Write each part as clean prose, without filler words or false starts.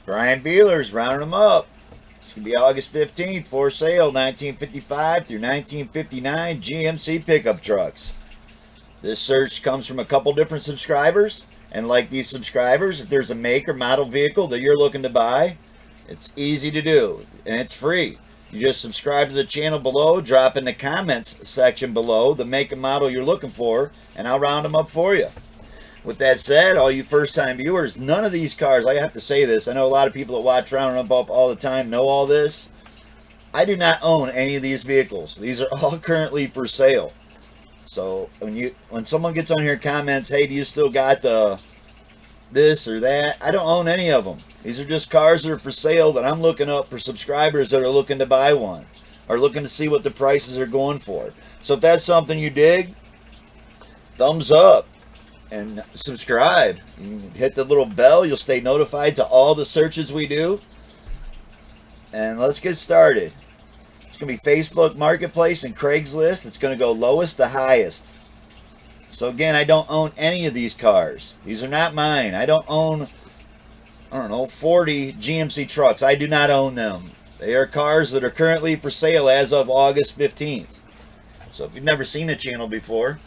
Brian Bealers rounding them up. It's going to be August 15th, for sale, 1955 through 1959 GMC pickup trucks. This search comes from a couple different subscribers, and like these subscribers, if there's a make or model vehicle that you're looking to buy, it's easy to do, and it's free. You just subscribe to the channel below, drop in the comments section below the make and model you're looking for, and I'll round them up for you. With that said, all you first-time viewers, none of these cars, I have to say this, I know a lot of people that watch Rounding Them Up all the time know all this. I do not own any of these vehicles. These are all currently for sale. So when someone gets on here and comments, hey, do you still got the this or that? I don't own any of them. These are just cars that are for sale that I'm looking up for subscribers that are looking to buy one or looking to see what the prices are going for. So if that's something you dig, thumbs up and subscribe. You can hit the little bell. You'll stay notified to all the searches we do. And let's get started. It's going to be Facebook Marketplace and Craigslist. It's going to go lowest to highest. So again, I don't own any of these cars. These are not mine. I don't own, 40 GMC trucks. I do not own them. They are cars that are currently for sale as of August 15th. So if you've never seen the channel before,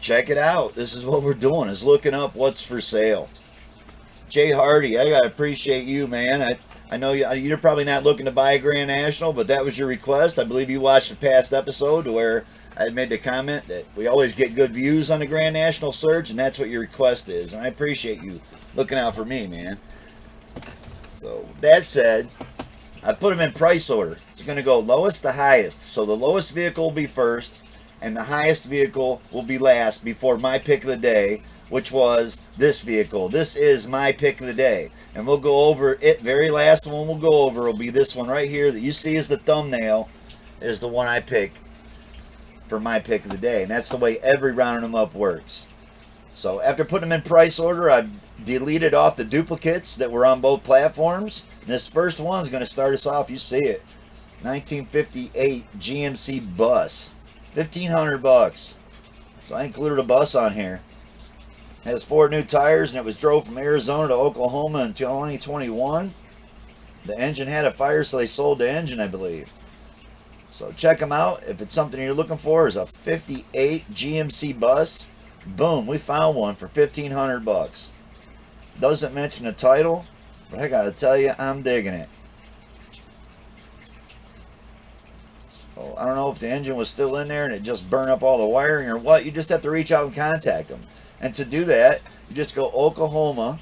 check it out. This is what we're doing, is looking up what's for sale. Jay Hardy, I got to appreciate you, man. I know you're probably not looking to buy a Grand National, but that was your request. I believe you watched the past episode where I made the comment that we always get good views on the Grand National search, and that's what your request is. And I appreciate you looking out for me, man. So, that said, I put them in price order. It's going to go lowest to highest. So, the lowest vehicle will be first, and the highest vehicle will be last before my pick of the day, which was this vehicle. This is my pick of the day. And we'll go over it. Very last one we'll go over will be this one right here that you see as the thumbnail is the one I pick for my pick of the day. And that's the way every Rounding Them Up works. So after putting them in price order, I've deleted off the duplicates that were on both platforms. And this first one is going to start us off. You see it. 1958 GMC bus. $1,500. So I included a bus on here. It has 4 new tires, and it was drove from Arizona to Oklahoma in 2021. The engine had a fire, so they sold the engine, I believe. So check them out. If it's something you're looking for, is a 58 GMC bus. Boom, we found one for $1,500. Doesn't mention the title, but I gotta tell you, I'm digging it. So I don't know if the engine was still in there and it just burned up all the wiring or what. You just have to reach out and contact them. And to do that, you just go Oklahoma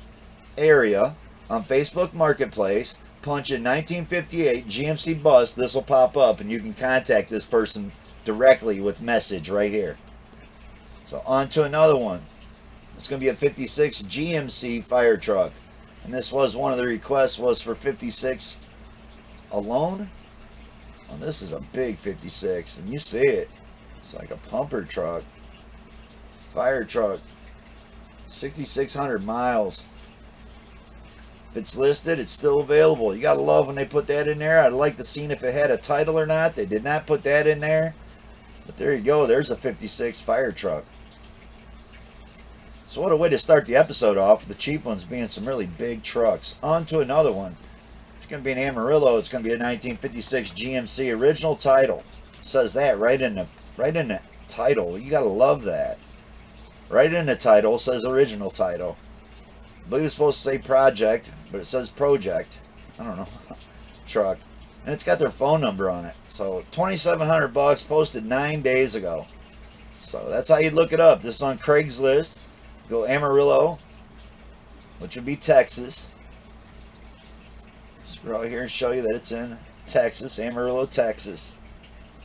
area on Facebook Marketplace, punch in 1958 GMC bus. This will pop up, and you can contact this person directly with message right here. So on to another one. It's going to be a 56 GMC fire truck. And this was one of the requests was for 56 alone. Well, this is a big 56, and you see it. It's like a pumper truck. Fire truck. 6,600 miles. If it's listed, it's still available. You gotta love when they put that in there. I'd like to see if it had a title or not. They did not put that in there. But there you go. There's a 56 fire truck. So what a way to start the episode off, with the cheap ones being some really big trucks. On to another one. It's going to be an Amarillo. It's going to be a 1956 GMC original title. It says that right in the title. You gotta love that. Right in the title says original title. I believe it's supposed to say project, but it says project. I don't know. Truck. And it's got their phone number on it. So $2,700, posted 9 days ago. So that's how you look it up. This is on Craigslist. Go Amarillo, which would be Texas. Scroll here and show you that it's in Texas, Amarillo, Texas.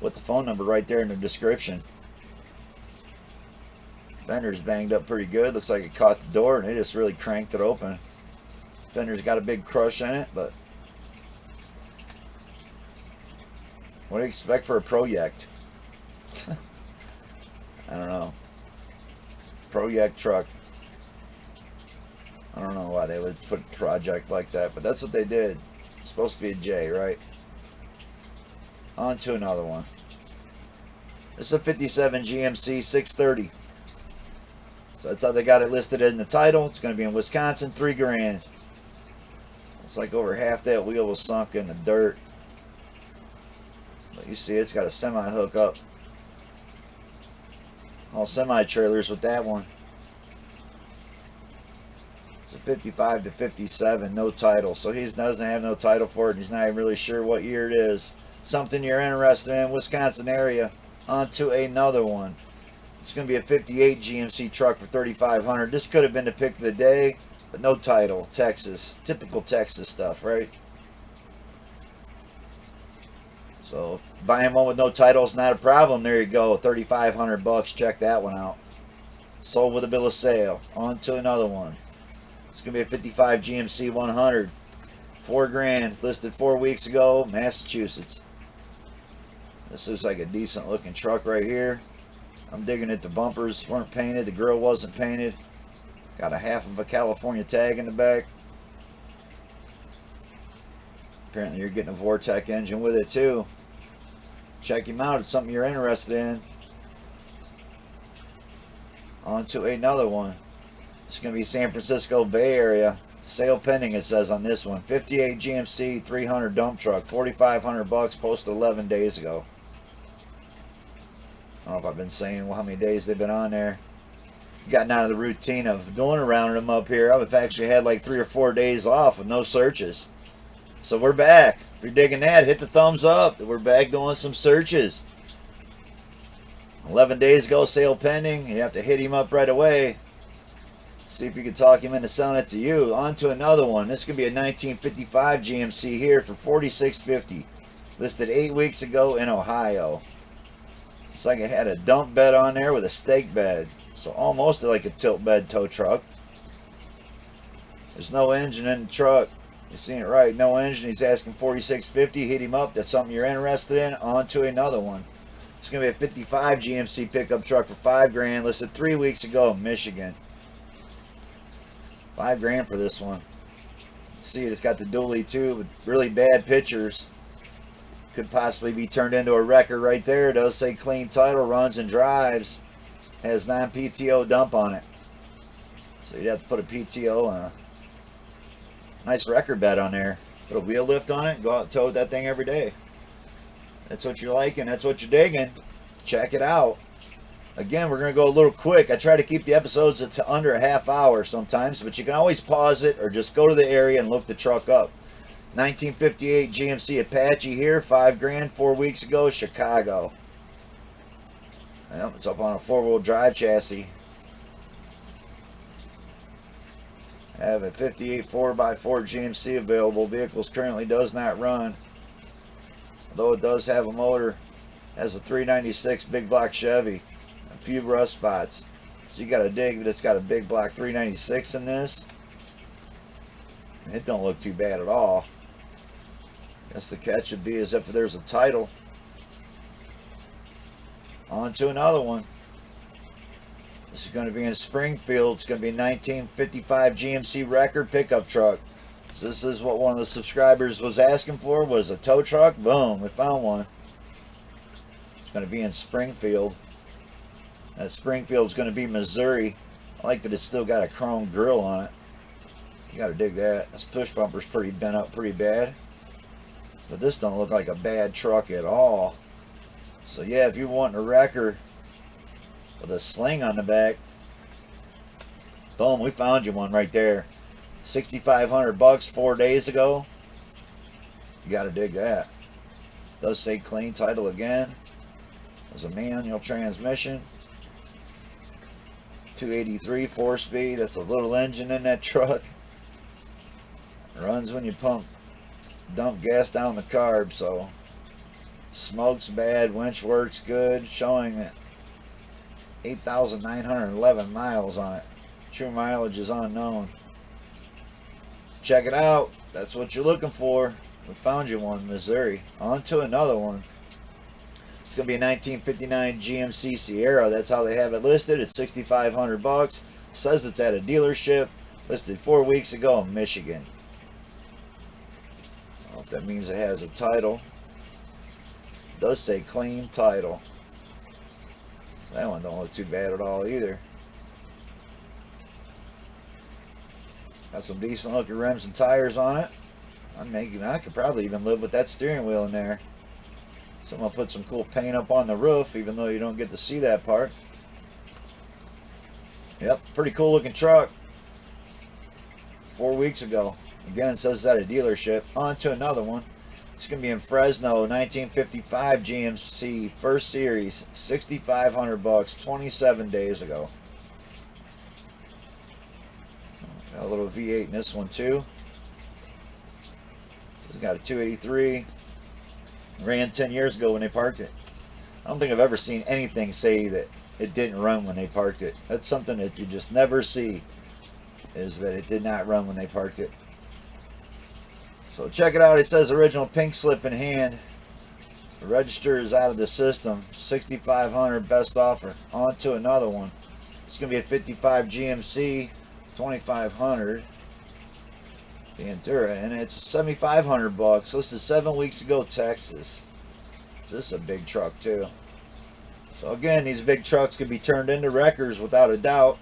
With the phone number right there in the description. Fender's banged up pretty good. Looks like it caught the door and they just really cranked it open. Fender's got a big crush in it, but what do you expect for a project? I don't know. Project truck. I don't know why they would put project like that, but that's what they did. It's supposed to be a J, right? On to another one. This is a 57 GMC 630. So that's how they got it listed in the title. It's going to be in Wisconsin, $3 grand. It's like over half that wheel was sunk in the dirt. But you see it's got a semi hookup. All semi trailers with that one. It's a 55 to 57, no title. So he doesn't have no title for it. He's not even really sure what year it is. Something you're interested in, Wisconsin area. On to another one. It's going to be a 58 GMC truck for $3,500. This could have been the pick of the day, but no title. Texas. Typical Texas stuff, right? So buying one with no title is not a problem. There you go. $3,500. Check that one out. Sold with a bill of sale. On to another one. It's going to be a 55 GMC 100. $4,000. Listed 4 weeks ago. Massachusetts. This looks like a decent looking truck right here. I'm digging it. The bumpers weren't painted. The grill wasn't painted. Got a half of a California tag in the back. Apparently you're getting a Vortec engine with it too. Check him out. It's something you're interested in. On to another one. It's going to be San Francisco Bay Area. Sale pending, it says on this one. 58 GMC 300 dump truck. $4,500. Posted 11 days ago. I don't know if I've been saying how many days they've been on there. Gotten out of the routine of going around them up here. I've actually had like 3 or 4 days off with no searches. So we're back. If you're digging that, hit the thumbs up. We're back doing some searches. 11 days ago, sale pending. You have to hit him up right away. See if you can talk him into selling it to you. On to another one. This could be a 1955 GMC here for $4,650. Listed 8 weeks ago in Ohio. Looks like it had a dump bed on there with a stake bed. So almost like a tilt bed tow truck. There's no engine in the truck. You're seeing it right. No engine. He's asking $4,650. Hit him up. That's something you're interested in. On to another one. It's going to be a 55 GMC pickup truck for $5,000. Listed 3 weeks ago in Michigan. $5,000 for this one. See it. It's got the dually too, with really bad pictures. Could possibly be turned into a wrecker right there. It does say clean title, runs and drives. Has non-PTO dump on it. So you'd have to put a PTO on a nice wrecker bed on there. Put a wheel lift on it and go out and tow that thing every day. That's what you're liking. That's what you're digging. Check it out. Again, we're going to go a little quick. I try to keep the episodes to under a half hour sometimes, but you can always pause it or just go to the area and look the truck up. 1958 GMC Apache here, $5,000, 4 weeks ago, Chicago. Yep, it's up on a 4-wheel drive chassis. I have a 58 4x4 GMC available. Vehicles currently does not run, although it does have a motor. Has a 396 big block Chevy. A few rust spots. So you got to dig that it's got a big block 396 in this. And it don't look too bad at all. Guess the catch would be as if there's a title. On to another one. This is going to be in Springfield. It's going to be a 1955 GMC Record pickup truck. So this is what one of the subscribers was asking for, was a tow truck. Boom, we found one. It's going to be in Springfield. That Springfield is going to be Missouri. I like that it's still got a chrome grill on it. You got to dig that. This push bumper's pretty bent up pretty bad. But this don't look like a bad truck at all. So yeah, if you're wanting a wrecker with a sling on the back, boom, we found you one right there. $6,500 4 days ago. You got to dig that. Does say clean title again. There's a manual transmission. 283 4-speed. That's a little engine in that truck. Runs when you dump gas down the carb, so smoke's bad, winch works good, showing that 8,911 miles on it. True mileage is unknown. Check it out. That's what you're looking for. We found you one, Missouri. On to another one. It's going to be a 1959 GMC Sierra. That's how they have it listed. It's $6,500. Says it's at a dealership. Listed 4 weeks ago in Michigan. I don't know if that means it has a title. It does say clean title. That one don't look too bad at all either. Got some decent looking rims and tires on it. I could probably even live with that steering wheel in there. So I'm going to put some cool paint up on the roof, even though you don't get to see that part. Yep, pretty cool looking truck. 4 weeks ago. Again, it says it's at a dealership. On to another one. It's going to be in Fresno, 1955 GMC First Series, $6,500, 27 days ago. Got a little V8 in this one too. It's got a 283. Ran 10 years ago when they parked it. I don't think I've ever seen anything say that it didn't run when they parked it. That's something that you just never see, is that it did not run when they parked it. So check it out. It says original pink slip in hand. The register is out of the system. $6,500 best offer. On to another one. It's going to be a 55 GMC, $2,500. The Endura, and it's $7,500. This is 7 weeks ago, Texas. So this is a big truck too. So again, these big trucks could be turned into wreckers without a doubt.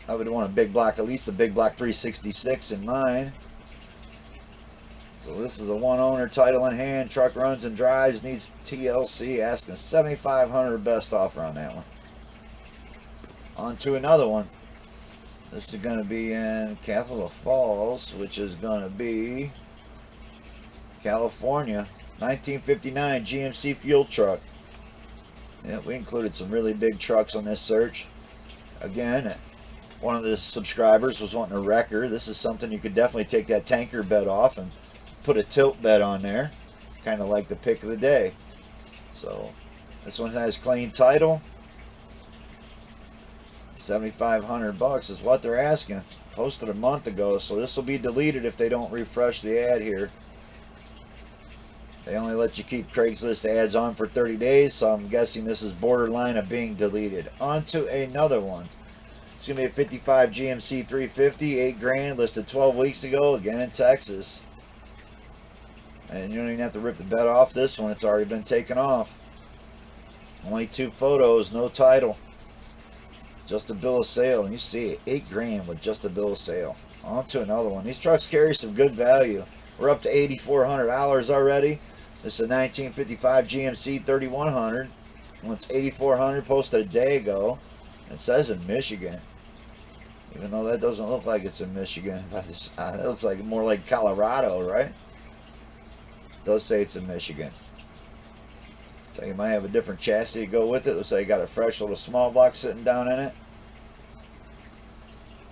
I would want a big block, at least a big block 366 in mine. So this is a one owner, title in hand, truck runs and drives, needs TLC, asking $7,500 best offer on that one. On to another one. This is going to be in Capitol Falls, which is going to be California. 1959 GMC fuel truck. Yeah, we included some really big trucks on this search. Again, one of the subscribers was wanting a wrecker. This is something you could definitely take that tanker bed off and put a tilt bed on there. Kind of like the pick of the day. So, this one has clean title. $7,500 is what they're asking. Posted a month ago, so this will be deleted if they don't refresh the ad here. They only let you keep Craigslist ads on for 30 days, so I'm guessing this is borderline of being deleted. On to another one. It's going to be a 55 GMC 350, $8 grand, listed 12 weeks ago, again in Texas. And you don't even have to rip the bed off this one, it's already been taken off. Only 2 photos, no title. Just a bill of sale, and you see it, $8 grand with just a bill of sale. On to another one. These trucks carry some good value. We're up to $8,400 already. This is a 1955 GMC 3100. Well, it's $8,400, posted a day ago. It says in Michigan, even though that doesn't look like it's in Michigan. But it looks like more like Colorado, right? It does say it's in Michigan. So you might have a different chassis to go with it. Looks like you got a fresh little small block sitting down in it.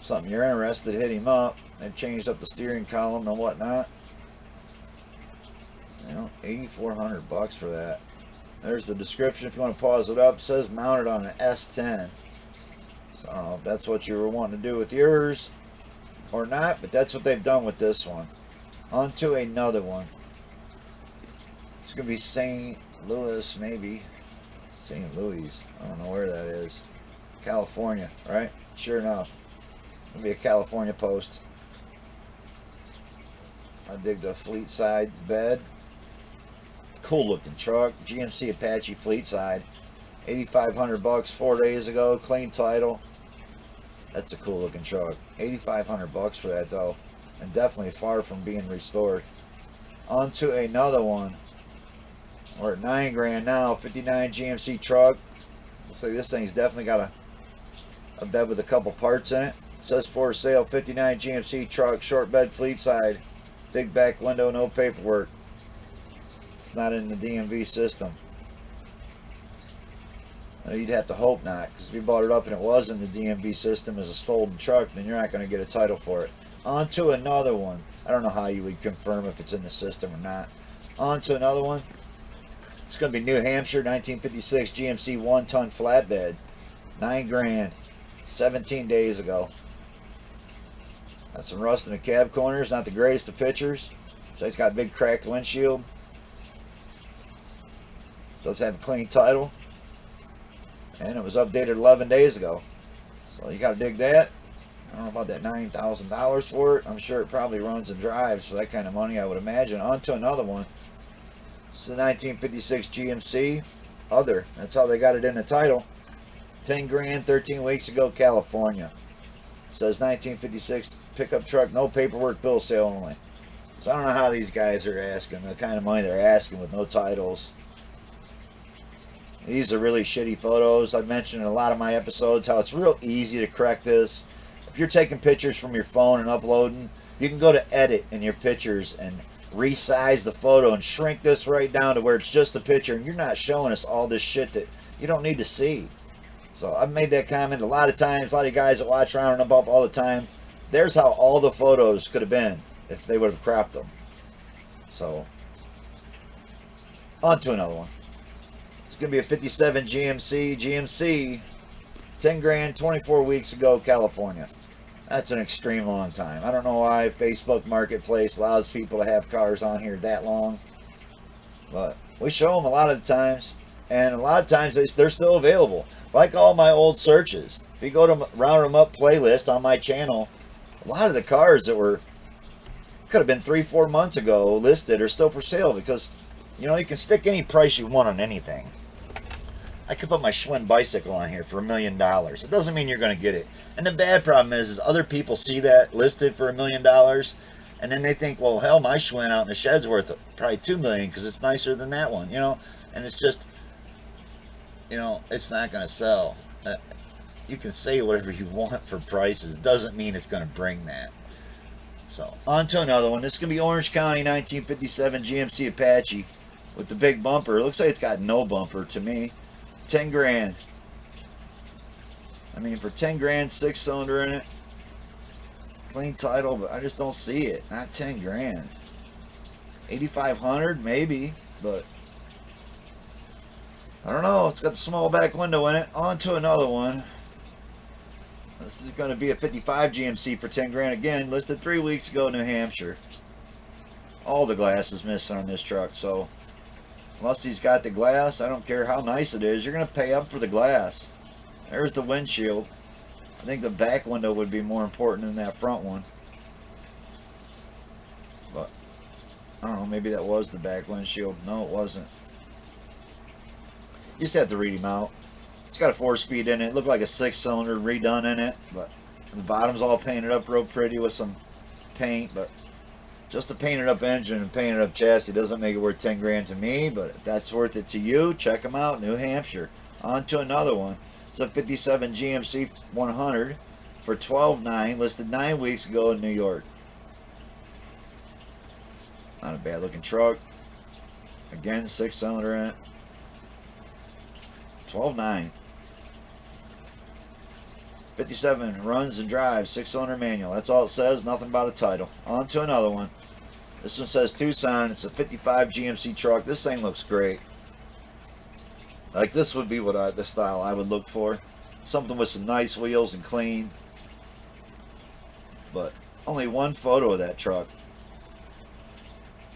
Something you're interested, hit him up. They've changed up the steering column and whatnot. You know, $8,400 for that. There's the description if you want to pause it up. It says mounted on an S10. So I don't know if that's what you were wanting to do with yours or not, but that's what they've done with this one. On to another one. It's going to be St. Louis, maybe. St. Louis. I don't know where that is. California, right? Sure enough. It'll be a California post. I dig the fleet side bed. Cool looking truck. GMC Apache fleet side. $8,500 4 days ago. Clean title. That's a cool looking truck. $8,500 for that though. And definitely far from being restored. On to another one. We're at $9 grand now. 59 GMC truck. Looks like this thing's definitely got a bed with a couple parts in it. It says for sale. 59 GMC truck. Short bed fleet side. Big back window. No paperwork. It's not in the DMV system. You'd have to hope not, because if you bought it up and it was in the DMV system as a stolen truck, then you're not going to get a title for it. On to another one. I don't know how you would confirm if it's in the system or not. On to another one. It's going to be New Hampshire 1956 GMC 1-ton flatbed. $9 grand. 17 days ago. Got some rust in the cab corners. Not the greatest of pictures. So it's got a big cracked windshield. Does have a clean title. And it was updated 11 days ago. So you got to dig that. I don't know about that $9,000 for it. I'm sure it probably runs and drives for that kind of money, I would imagine. On to another one. This is a 1956 GMC Other. That's how they got it in the title. 10 grand, 13 weeks ago, California. It says 1956 pickup truck, no paperwork, bill of sale only. So I don't know how these guys are asking the kind of money they're asking with no titles. These are really shitty photos. I've mentioned in a lot of my episodes how it's real easy to correct this. If you're taking pictures from your phone and uploading, you can go to edit in your pictures and resize the photo and shrink this right down to where it's just a picture and you're not showing us all this shit that you don't need to see. So I've made that comment a lot of times. A lot of guys that watch Round 'em Up all the time. There's how all the photos could have been if they would have cropped them. So on to another one. It's going to be a 57 GMC, 10 grand, 24 weeks ago, California. That's an extreme long time. I don't know why Facebook Marketplace allows people to have cars on here that long. But we show them a lot of the times. And a lot of times they're still available. Like all my old searches. If you go to Round 'em Up playlist on my channel, a lot of the cars that were could have been 3-4 months ago listed are still for sale because, you know, you can stick any price you want on anything. I could put my Schwinn bicycle on here for $1 million. It doesn't mean you're going to get it. And the bad problem is other people see that listed for $1 million, and then they think, well, hell, my Schwinn out in the shed's worth probably $2 million because it's nicer than that one, you know. And it's just, you know, it's not going to sell. You can say whatever you want for prices. Doesn't mean it's going to bring that. So on to another one. This is going to be Orange County 1957 GMC Apache with the big bumper. It looks like it's got no bumper to me. 10 grand. I mean, for 10 grand, 6-cylinder in it. Clean title, but I just don't see it. Not 10 grand. 8,500 maybe, but I don't know. It's got the small back window in it. On to another one. This is going to be a 55 GMC for 10 grand again. Listed 3 weeks ago in New Hampshire. All the glass is missing on this truck, so unless he's got the glass, I don't care how nice it is. You're going to pay up for the glass. There's the windshield. I think the back window would be more important than that front one. But I don't know, maybe that was the back windshield. No, it wasn't. You just have to read him out. It's got a 4-speed in it. It looked like a 6-cylinder redone in it, but the bottom's all painted up real pretty with some paint. But just a painted up engine and painted up chassis doesn't make it worth 10 grand to me. But if that's worth it to you, check them out. New Hampshire. On to another one. It's a 57 GMC 100 for $12,900, listed 9 weeks ago in New York. Not a bad looking truck. Again, 6-cylinder in it. $12,900. 57 runs and drives, 6-cylinder manual. That's all it says, nothing about a title. On to another one. This one says Tucson. It's a 55 GMC truck. This thing looks great. Like, this would be what the style I would look for. Something with some nice wheels and clean. But only one photo of that truck.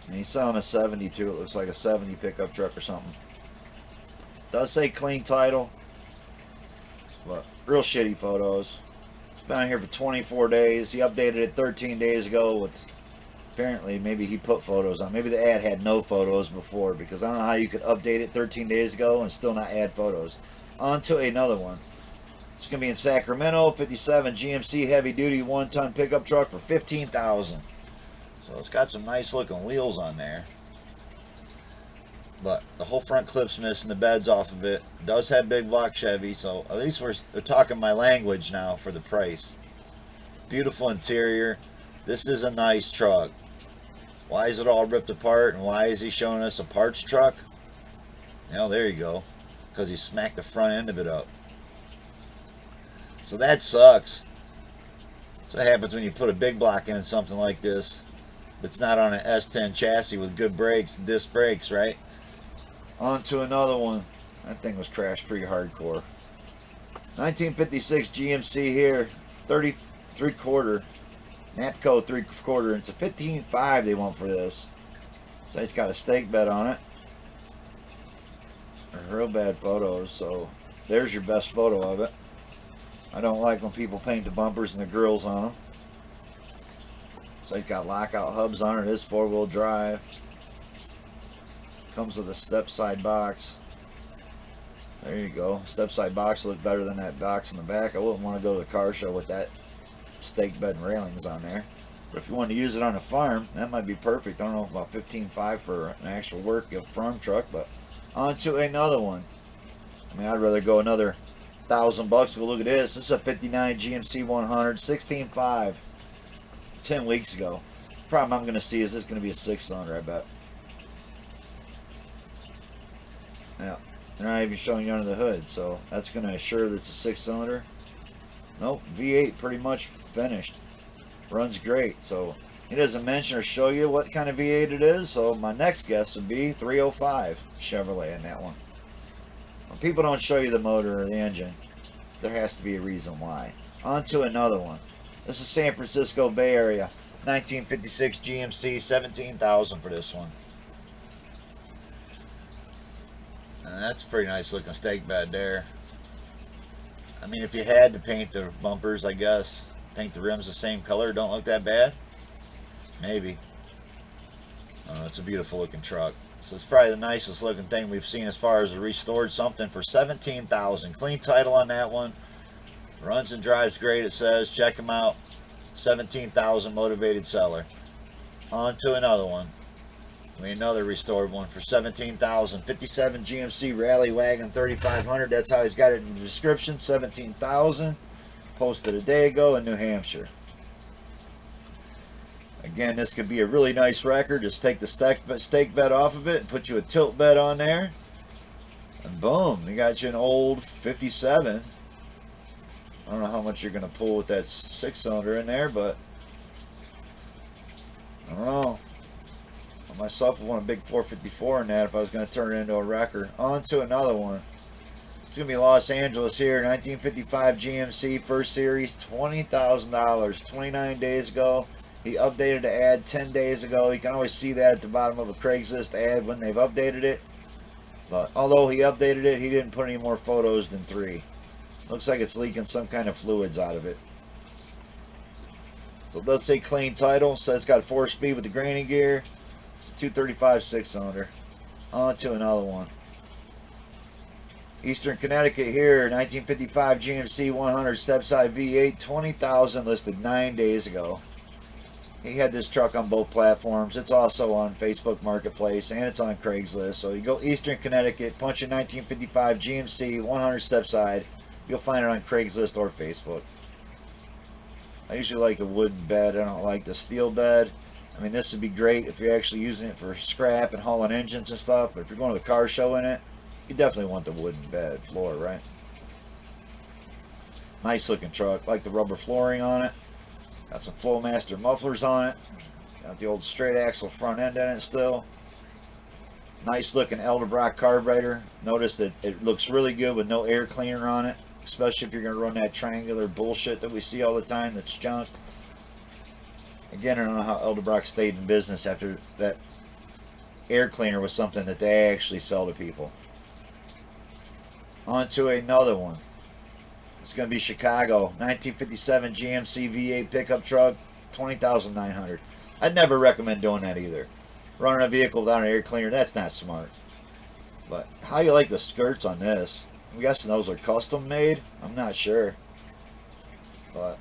And he's selling a 72. It looks like a 70 pickup truck or something. Does say clean title. But real shitty photos. It's been on here for 24 days. He updated it 13 days ago with... Apparently, maybe he put photos on. Maybe the ad had no photos before, because I don't know how you could update it 13 days ago and still not add photos. On to another one. It's going to be in Sacramento, 57 GMC heavy-duty 1-ton pickup truck for $15,000. So it's got some nice looking wheels on there. But the whole front clip's missing, the bed's off of it. It does have big block Chevy, so at least they're talking my language now for the price. Beautiful interior. This is a nice truck. Why is it all ripped apart, and why is he showing us a parts truck? Well, there you go. Because he smacked the front end of it up. So that sucks. That's what happens when you put a big block in something like this. It's not on an S10 chassis with good brakes, disc brakes, right? On to another one. That thing was crashed pretty hardcore. 1956 GMC here. 33/4. Napco 3/4. It's a 15.5 they want for this. So it's got a stake bed on it. They're real bad photos, so there's your best photo of it. I don't like when people paint the bumpers and the grills on them. So it's got lockout hubs on it. It is 4-wheel drive. Comes with a step side box. There you go. Step side box looks better than that box in the back. I wouldn't want to go to the car show with that stake bed and railings on there. But if you want to use it on a farm, that might be perfect. I don't know about 15.5 for an actual work farm truck, but on to another one. I mean, I'd rather go another $1,000. Go look at this. This is a 59 GMC 100, 16.5, 10 weeks ago. Problem I'm going to see is this going to be a 6-cylinder, I bet. Yeah, they're not even showing you under the hood, so that's going to assure that it's a 6-cylinder. Nope, V8 pretty much finished. Runs great. So he doesn't mention or show you what kind of V8 it is, so my next guess would be 305 Chevrolet in that one. When people don't show you the motor or the engine, there has to be a reason why. On to another one. This is San Francisco Bay Area, 1956 GMC, $17,000 for this one. And that's a pretty nice looking stake bed there. I mean, if you had to paint the bumpers, I guess, paint the rims the same color, don't look that bad. Maybe. It's a beautiful looking truck. So it's probably the nicest looking thing we've seen as far as a restored something for $17,000. Clean title on that one. Runs and drives great, it says. Check them out. $17,000 motivated seller. On to another one. I mean, another restored one for $17,000. 57 GMC Rally Wagon 3500. That's how he's got it in the description. $17,000. Posted a day ago in New Hampshire. Again, this could be a really nice record. Just take the stake bed off of it and put you a tilt bed on there. And boom, you got you an old 57. I don't know how much you're going to pull with that 6-cylinder in there, but I don't know. I myself would want a big 454 in that if I was going to turn it into a wrecker. On to another one. It's going to be Los Angeles here, 1955 GMC First Series, $20,000, 29 days ago. He updated the ad 10 days ago. You can always see that at the bottom of a Craigslist ad when they've updated it. But although he updated it, he didn't put any more photos than 3. Looks like it's leaking some kind of fluids out of it. So it does say clean title. So it's got 4-speed with the graining gear. It's a 235 6-cylinder. On to another one. Eastern Connecticut here, 1955 GMC 100 step-side V8, $20,000, listed 9 days ago. He had this truck on both platforms. It's also on Facebook Marketplace, and it's on Craigslist. So you go Eastern Connecticut, punch in 1955 GMC 100 step-side. You'll find it on Craigslist or Facebook. I usually like the wooden bed. I don't like the steel bed. I mean, this would be great if you're actually using it for scrap and hauling engines and stuff. But if you're going to the car show in it, you definitely want the wooden bed floor, right? Nice looking truck. Like the rubber flooring on it. Got some Flowmaster mufflers on it. Got the old straight axle front end in it still. Nice looking Edelbrock carburetor. Notice that it looks really good with no air cleaner on it. Especially if you're going to run that triangular bullshit that we see all the time that's junk. Again, I don't know how Edelbrock stayed in business after that air cleaner was something that they actually sell to people. On to another one. It's going to be Chicago, 1957 GMC V8 pickup truck, $20,900. I'd never recommend doing that either. Running a vehicle without an air cleaner, that's not smart. But how you like the skirts on this? I'm guessing those are custom made. I'm not sure. But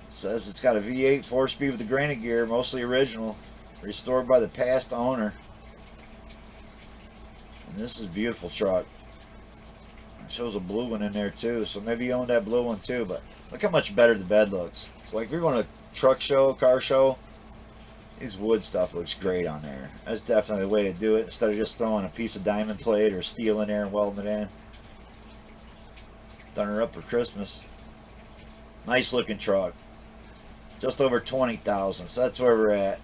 it says it's got a V8 4-speed with the granite gear, mostly original, restored by the past owner. And this is a beautiful truck. Shows a blue one in there too, so maybe you own that blue one too. But look how much better the bed looks. It's like if you're going to a truck show, car show, this wood stuff looks great on there. That's definitely the way to do it, instead of just throwing a piece of diamond plate or steel in there and welding it in. Done her up for Christmas. Nice looking truck. Just over 20,000, so that's where we're at.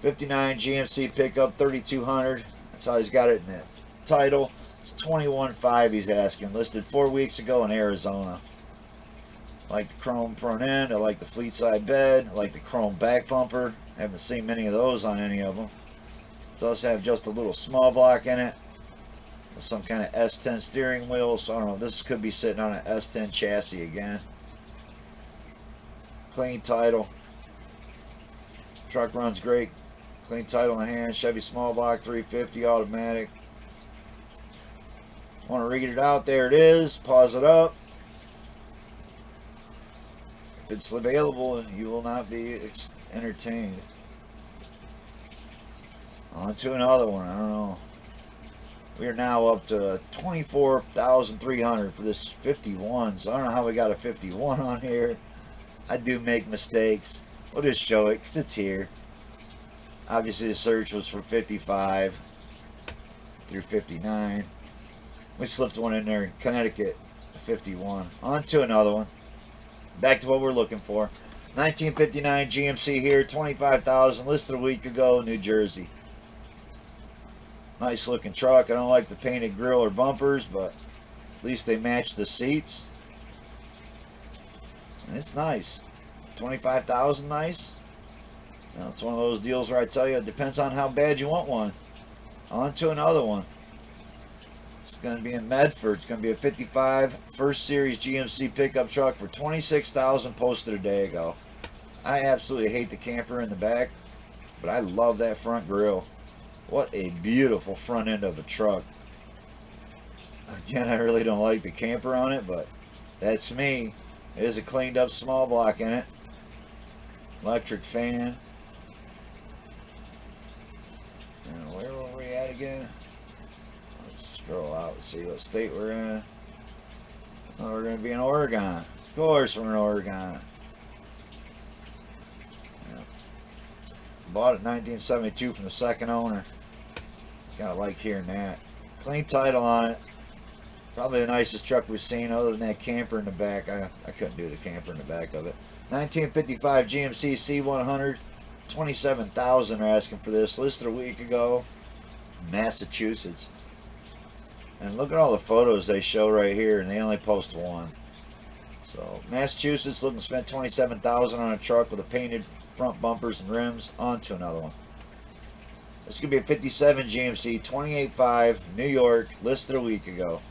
59 GMC pickup, 3200. That's how he's got it in the title. It's 21.5 he's asking. Listed 4 weeks ago in Arizona. I like the chrome front end. I like the fleet side bed. I like the chrome back bumper. I haven't seen many of those on any of them. It does have just a little small block in it. With some kind of S10 steering wheel. So I don't know. This could be sitting on an S10 chassis again. Clean title. Truck runs great. Clean title in hand. Chevy small block 350 automatic. Want to read it out? There it is. Pause it up. it's available, you will not be entertained. On to another one. I don't know. We are now up to 24,300 for this 51. So I don't know how we got a 51 on here. I do make mistakes. We'll just show it because it's here. Obviously the search was for 55 through 59. We slipped one in there in Connecticut, 51. On to another one. Back to what we're looking for. 1959 GMC here, 25,000, listed a week ago, New Jersey. Nice looking truck. I don't like the painted grille or bumpers, but at least they match the seats. And it's nice. 25,000, nice. Now, it's one of those deals where I tell you, it depends on how bad you want one. On to another one. It's going to be in Medford. It's going to be a 55 first series GMC pickup truck for 26,000, posted a day ago. I absolutely hate the camper in the back, but I love that front grille. What a beautiful front end of a truck. Again, I really don't like the camper on it, but that's me. It is a cleaned up small block in it. Electric fan. And where were we at again? Let's scroll out and see what state we're in. Oh, we're going to be in Oregon. Of course we're in Oregon. Yep. Bought it in 1972 from the second owner. Kind of like hearing that. Clean title on it. Probably the nicest truck we've seen other than that camper in the back. I couldn't do the camper in the back of it. 1955 GMC C100. 27,000 are asking for this. Listed a week ago. Massachusetts. And look at all the photos they show right here, and they only post one. So Massachusetts looking to spend 27,000 on a truck with a painted front bumpers and rims. On to another one. This is going to be a 57 GMC 28.5 New York, listed a week ago.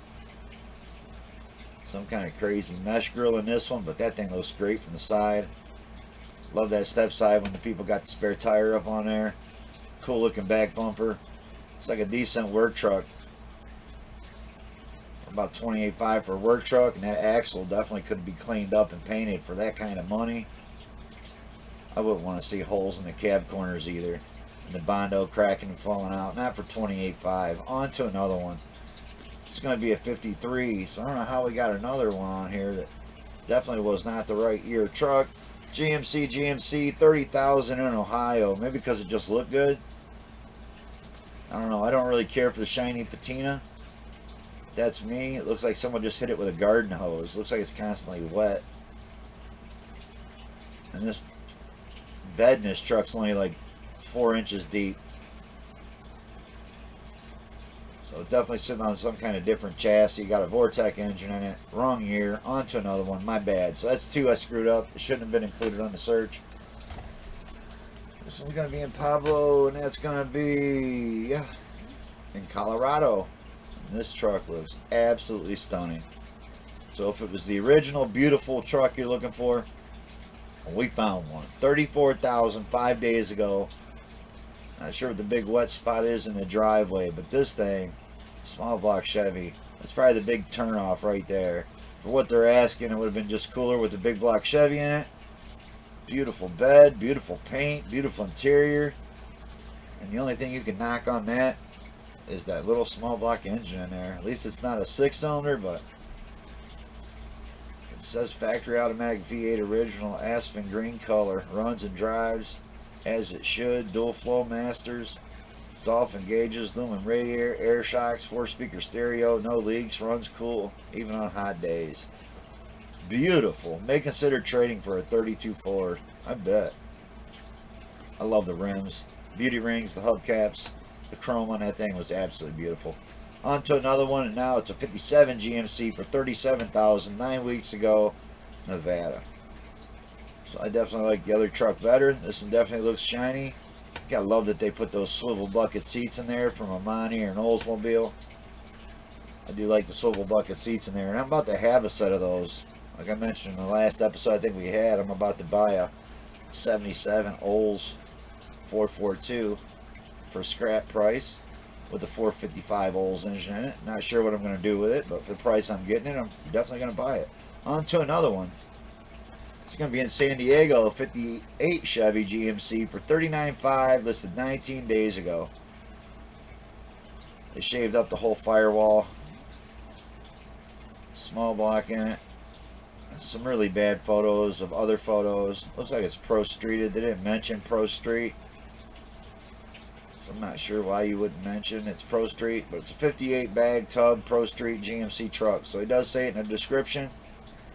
Some kind of crazy mesh grill in this one, but that thing looks great from the side. Love that step side when the people got the spare tire up on there. Cool looking back bumper. It's like a decent work truck. About 28.5 for a work truck, and that axle definitely couldn't be cleaned up and painted for that kind of money. I wouldn't want to see holes in the cab corners either. And the Bondo cracking and falling out. Not for 28.5. On to another one. It's going to be a 53, so I don't know how we got another one on here that definitely was not the right year truck. GMC 30,000 in Ohio. Maybe because it just looked good. I don't know. I don't really care for the shiny patina. That's me. It looks like someone just hit it with a garden hose. Looks like it's constantly wet. And this bed in this truck's only like 4 inches deep. So definitely sitting on some kind of different chassis. Got a Vortec engine in it. Wrong year. On to another one. My bad. So that's two I screwed up. It shouldn't have been included on the search. This one's going to be in Pablo, and that's going to be in Colorado. And this truck looks absolutely stunning. So if it was the original beautiful truck you're looking for, we found one. 34,000 5 days ago. Not sure what the big wet spot is in the driveway, but this thing, small block Chevy, that's probably the big turnoff right there. For what they're asking, it would have been just cooler with the big block Chevy in it. Beautiful bed, beautiful paint, beautiful interior. And the only thing you can knock on that is that little small block engine in there. At least it's not a 6-cylinder, but it says factory automatic V8 original, Aspen green color, runs and drives as it should. Dual flow masters, dolphin gauges, lumen radiator, air shocks, 4-speaker stereo, no leaks, runs cool even on hot days. Beautiful. May consider trading for a 32 Ford. I bet. I love the rims, beauty rings, the hubcaps. The chrome on that thing was absolutely beautiful. On to another one, and now it's a 57 GMC for 37,000 9 weeks ago, Nevada. So I definitely like the other truck better. This one definitely looks shiny. I love that they put those swivel bucket seats in there from a Monty or an Oldsmobile. I do like the swivel bucket seats in there, and I'm about to have a set of those. Like I mentioned in the last episode I think we had, I'm about to buy a 77 Olds 442 for scrap price with a 455 Olds engine in it. Not sure what I'm going to do with it, but for the price I'm getting it, I'm definitely going to buy it. On to another one. It's going to be in San Diego, 58 Chevy GMC for $39,500, listed 19 days ago. They shaved up the whole firewall. Small block in it. Some really bad photos of other photos. Looks like it's Pro Streeted. They didn't mention Pro Street. I'm not sure why you wouldn't mention it's Pro Street, but it's a 58 bag tub Pro Street GMC truck. So he does say it in the description.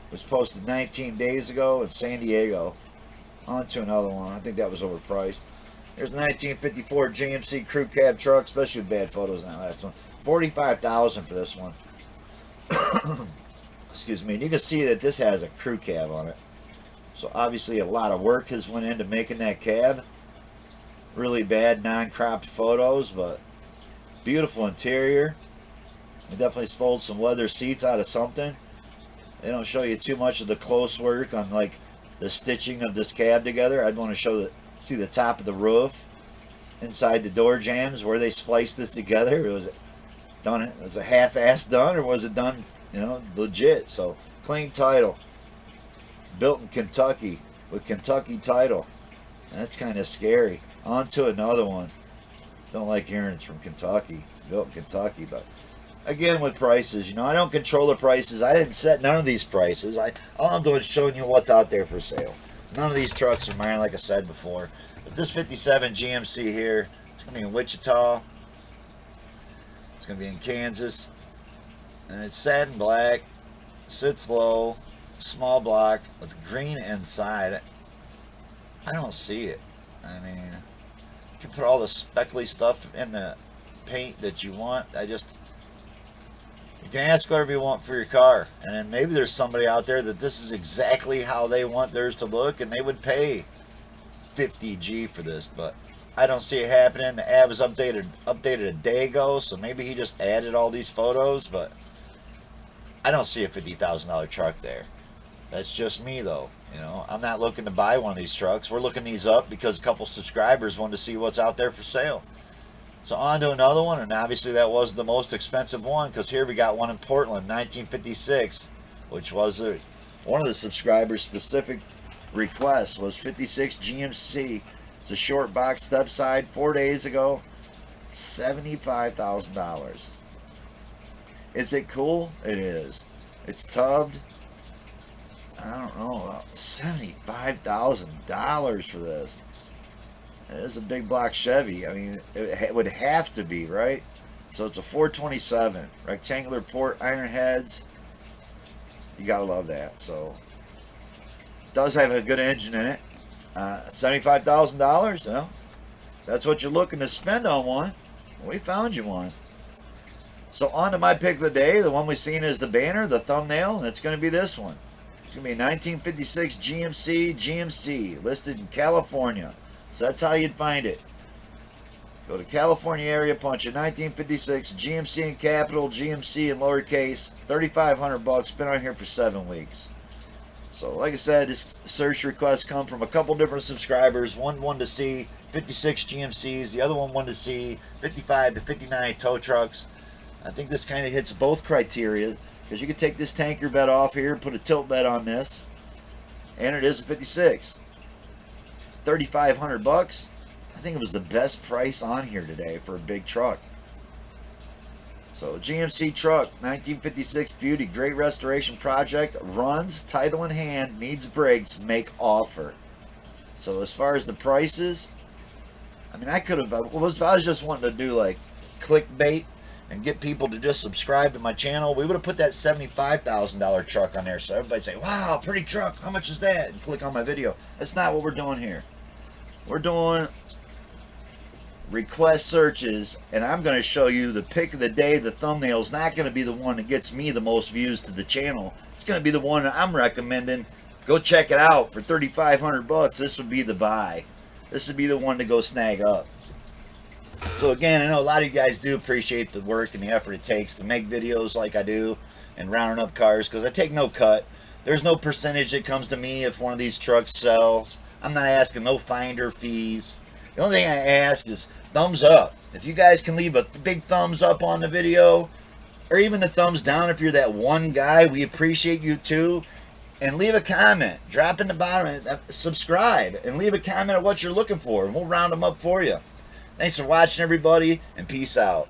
It was posted 19 days ago in San Diego. On to another one. I think that was overpriced. There's a 1954 Gmc Crew Cab Truck, especially with bad photos in that last one. $45,000 for this one. Excuse me. And you can see that this has a crew cab on it. So obviously a lot of work has went into making that cab. Really bad non-cropped photos, but beautiful interior. They definitely stole some leather seats out of something. They don't show you too much of the close work on like the stitching of this cab together. I'd want to show see the top of the roof, inside the door jambs where they spliced this together. It was done. It was a half-ass done, or was it done, you know, legit? So clean title, built in Kentucky with Kentucky title. That's kind of scary. On to another one. Don't like hearing it's from Kentucky. It's built in Kentucky, but again with prices, you know, I don't control the prices. I didn't set none of these prices. All I'm doing is showing you what's out there for sale. None of these trucks are mine, like I said before. But this 57 GMC here, it's going to be in Wichita. It's going to be in Kansas. And it's satin black. Sits low. Small block with green inside. I don't see it. I mean, you can put all the speckly stuff in the paint that you want. You can ask whatever you want for your car, and then maybe there's somebody out there that this is exactly how they want theirs to look, and they would pay 50G for this, but I don't see it happening. The ad was updated a day ago, so maybe he just added all these photos, but I don't see a $50,000 truck there. That's just me, though. You know, I'm not looking to buy one of these trucks. We're looking these up because a couple subscribers wanted to see what's out there for sale. So on to another one, and obviously that was the most expensive one, because here we got one in Portland, 1956, which was one of the subscribers' specific requests was 56 GMC. It's a short box step side, 4 days ago, $75,000. Is it cool? It is. It's tubbed. I don't know, about $75,000 for this. It is a big block Chevy. I mean, it would have to be, right? So it's a 427. Rectangular port, iron heads. You gotta love that. So, it does have a good engine in it. $75,000, well, that's what you're looking to spend on one. We found you one. So on to my pick of the day. The one we've seen is the banner, the thumbnail, and it's going to be this one. It's going to be a 1956 GMC, listed in California. So that's how you'd find it. Go to California area, punch in 1956 GMC in capital, GMC in lowercase, $3,500. Been on here for 7 weeks. So like I said, this search request come from a couple different subscribers. One wanted to see 56 GMCs, the other one wanted to see 55 to 59 tow trucks. I think this kind of hits both criteria, because you could take this tanker bed off here, put a tilt bed on this, and it is a 56. $3,500. I think it was the best price on here today for a big truck. So GMC truck, 1956 beauty, great restoration project, runs, title in hand, needs brakes, make offer. So as far as the prices, I mean, I could have, if I was just wanting to do like clickbait and get people to just subscribe to my channel, we would have put that $75,000 truck on there, so everybody'd say, wow, pretty truck, how much is that? And click on my video. That's not what we're doing here. We're doing request searches, and I'm going to show you the pick of the day. The thumbnail is not going to be the one that gets me the most views to the channel. It's going to be the one that I'm recommending. Go check it out for $3,500. This would be the buy. This would be the one to go snag up. So again, I know a lot of you guys do appreciate the work and the effort it takes to make videos like I do and rounding up cars, because I take no cut. There's no percentage that comes to me if one of these trucks sells. I'm not asking no finder fees. The only thing I ask is thumbs up. If you guys can leave a big thumbs up on the video, or even a thumbs down if you're that one guy, we appreciate you too. and leave a comment. Drop in the bottom and subscribe and leave a comment of what you're looking for, and we'll round them up for you. Thanks for watching, everybody, and peace out.